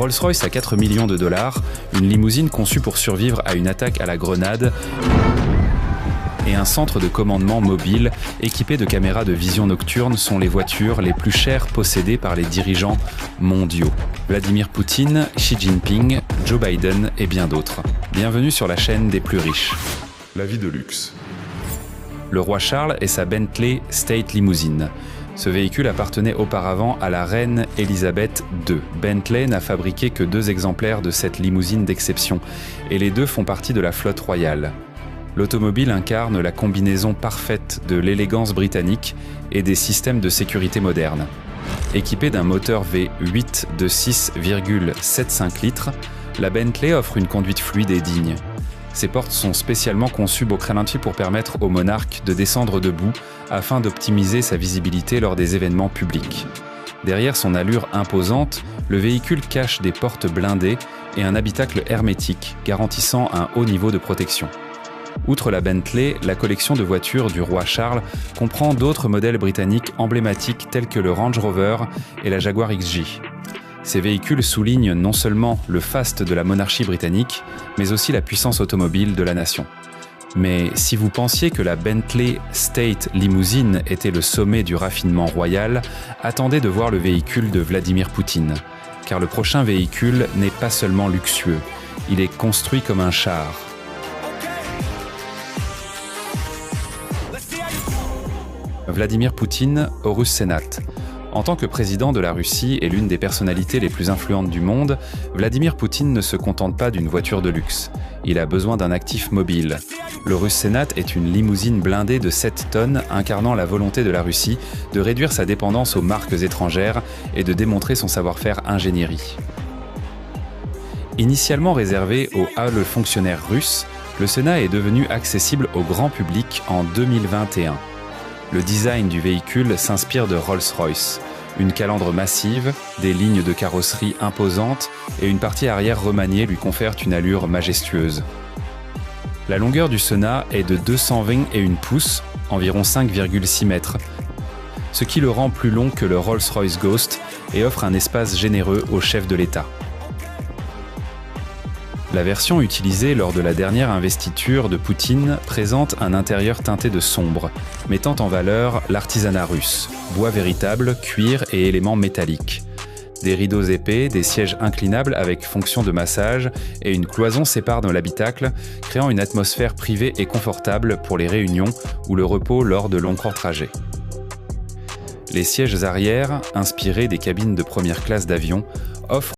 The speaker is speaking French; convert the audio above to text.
Rolls-Royce a 4 millions de dollars, une limousine conçue pour survivre à une attaque à la grenade et un centre de commandement mobile équipé de caméras de vision nocturne sont les voitures les plus chères possédées par les dirigeants mondiaux. Vladimir Poutine, Xi Jinping, Joe Biden et bien d'autres. Bienvenue sur la chaîne des plus riches. La vie de luxe. Le roi Charles et sa Bentley State Limousine. Ce véhicule appartenait auparavant à la reine Elisabeth II. Bentley n'a fabriqué que 2 exemplaires de cette limousine d'exception, et les 2 font partie de la flotte royale. L'automobile incarne la combinaison parfaite de l'élégance britannique et des systèmes de sécurité modernes. Équipée d'un moteur V8 de 6,75 litres, la Bentley offre une conduite fluide et digne. Ses portes sont spécialement conçues au ralenti pour permettre au monarque de descendre debout afin d'optimiser sa visibilité lors des événements publics. Derrière son allure imposante, le véhicule cache des portes blindées et un habitacle hermétique garantissant un haut niveau de protection. Outre la Bentley, la collection de voitures du roi Charles comprend d'autres modèles britanniques emblématiques tels que le Range Rover et la Jaguar XJ. Ces véhicules soulignent non seulement le faste de la monarchie britannique, mais aussi la puissance automobile de la nation. Mais si vous pensiez que la Bentley State Limousine était le sommet du raffinement royal, attendez de voir le véhicule de Vladimir Poutine. Car le prochain véhicule n'est pas seulement luxueux, il est construit comme un char. Vladimir Poutine au Russe Sénat. En tant que président de la Russie et l'une des personnalités les plus influentes du monde, Vladimir Poutine ne se contente pas d'une voiture de luxe. Il a besoin d'un actif mobile. Le Russe Sénat est une limousine blindée de 7 tonnes incarnant la volonté de la Russie de réduire sa dépendance aux marques étrangères et de démontrer son savoir-faire ingénierie. Initialement réservé aux hauts fonctionnaires russes, le Sénat est devenu accessible au grand public en 2021. Le design du véhicule s'inspire de Rolls-Royce. Une calandre massive, des lignes de carrosserie imposantes et une partie arrière remaniée lui confèrent une allure majestueuse. La longueur du Sénat est de 221 pouces, environ 5,6 mètres, ce qui le rend plus long que le Rolls-Royce Ghost et offre un espace généreux au chef de l'État. La version utilisée lors de la dernière investiture de Poutine présente un intérieur teinté de sombre, mettant en valeur l'artisanat russe, bois véritable, cuir et éléments métalliques. Des rideaux épais, des sièges inclinables avec fonction de massage et une cloison séparent dans l'habitacle, créant une atmosphère privée et confortable pour les réunions ou le repos lors de longs courts trajets. Les sièges arrière, inspirés des cabines de première classe d'avion, offrent